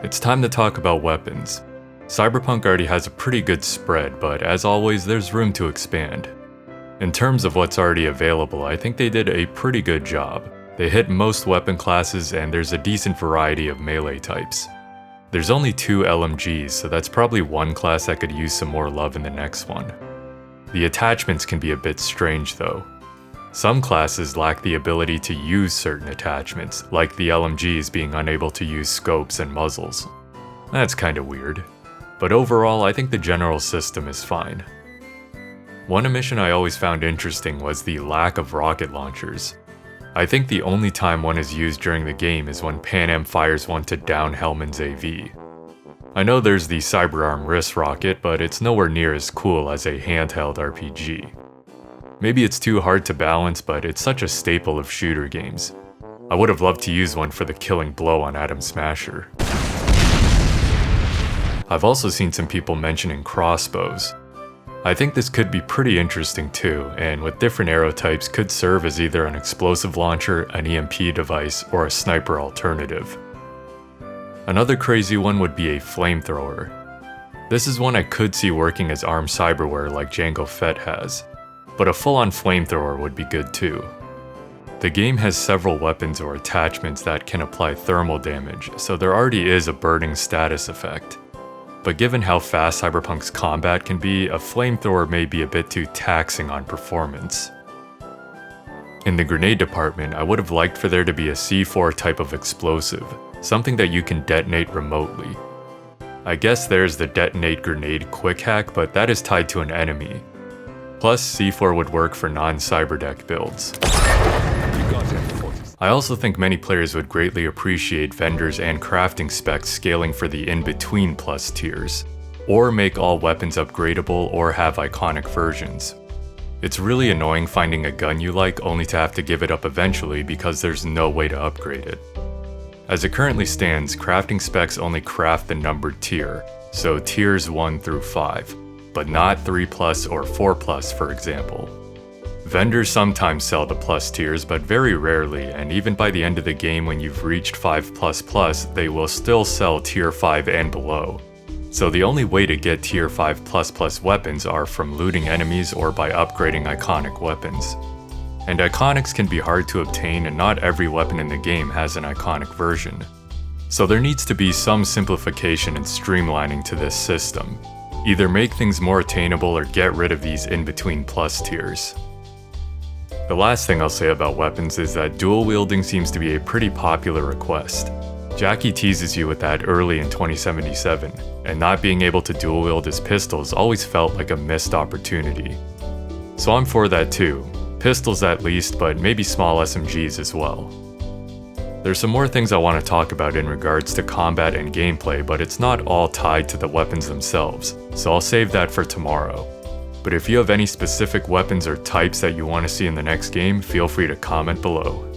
It's time to talk about weapons. Cyberpunk already has a pretty good spread, but as always, there's room to expand. In terms of what's already available, I think they did a pretty good job. They hit most weapon classes and there's a decent variety of melee types. There's only 2 LMGs, so that's probably one class that could use some more love in the next one. The attachments can be a bit strange though. Some classes lack the ability to use certain attachments, like the LMGs being unable to use scopes and muzzles. That's kinda weird. But overall, I think the general system is fine. One omission I always found interesting was the lack of rocket launchers. I think the only time one is used during the game is when Pan Am fires one to down Hellman's AV. I know there's the Cyberarm wrist rocket, but it's nowhere near as cool as a handheld RPG. Maybe it's too hard to balance, but it's such a staple of shooter games. I would have loved to use one for the killing blow on Atom Smasher. I've also seen some people mentioning crossbows. I think this could be pretty interesting too, and with different arrow types could serve as either an explosive launcher, an EMP device, or a sniper alternative. Another crazy one would be a flamethrower. This is one I could see working as armed cyberware like Jango Fett has, but a full-on flamethrower would be good too. The game has several weapons or attachments that can apply thermal damage, so there already is a burning status effect. But given how fast Cyberpunk's combat can be, a flamethrower may be a bit too taxing on performance. In the grenade department, I would have liked for there to be a C4 type of explosive, something that you can detonate remotely. I guess there's the detonate grenade quick hack, but that is tied to an enemy. Plus, C4 would work for non-cyberdeck builds. I also think many players would greatly appreciate vendors and crafting specs scaling for the in-between plus tiers, or make all weapons upgradable or have iconic versions. It's really annoying finding a gun you like only to have to give it up eventually because there's no way to upgrade it. As it currently stands, crafting specs only craft the numbered tier, so tiers 1 through 5, but not 3+ or 4+, for example. Vendors sometimes sell the plus tiers, but very rarely, and even by the end of the game when you've reached 5++, they will still sell tier 5 and below. So the only way to get tier 5++ weapons are from looting enemies or by upgrading iconic weapons. And iconics can be hard to obtain, and not every weapon in the game has an iconic version. So there needs to be some simplification and streamlining to this system. Either make things more attainable or get rid of these in-between plus tiers. The last thing I'll say about weapons is that dual wielding seems to be a pretty popular request. Jackie teases you with that early in 2077, and not being able to dual wield his pistols always felt like a missed opportunity. So I'm for that too. Pistols at least, but maybe small SMGs as well. There's some more things I want to talk about in regards to combat and gameplay, but it's not all tied to the weapons themselves, so I'll save that for tomorrow. But if you have any specific weapons or types that you want to see in the next game, feel free to comment below.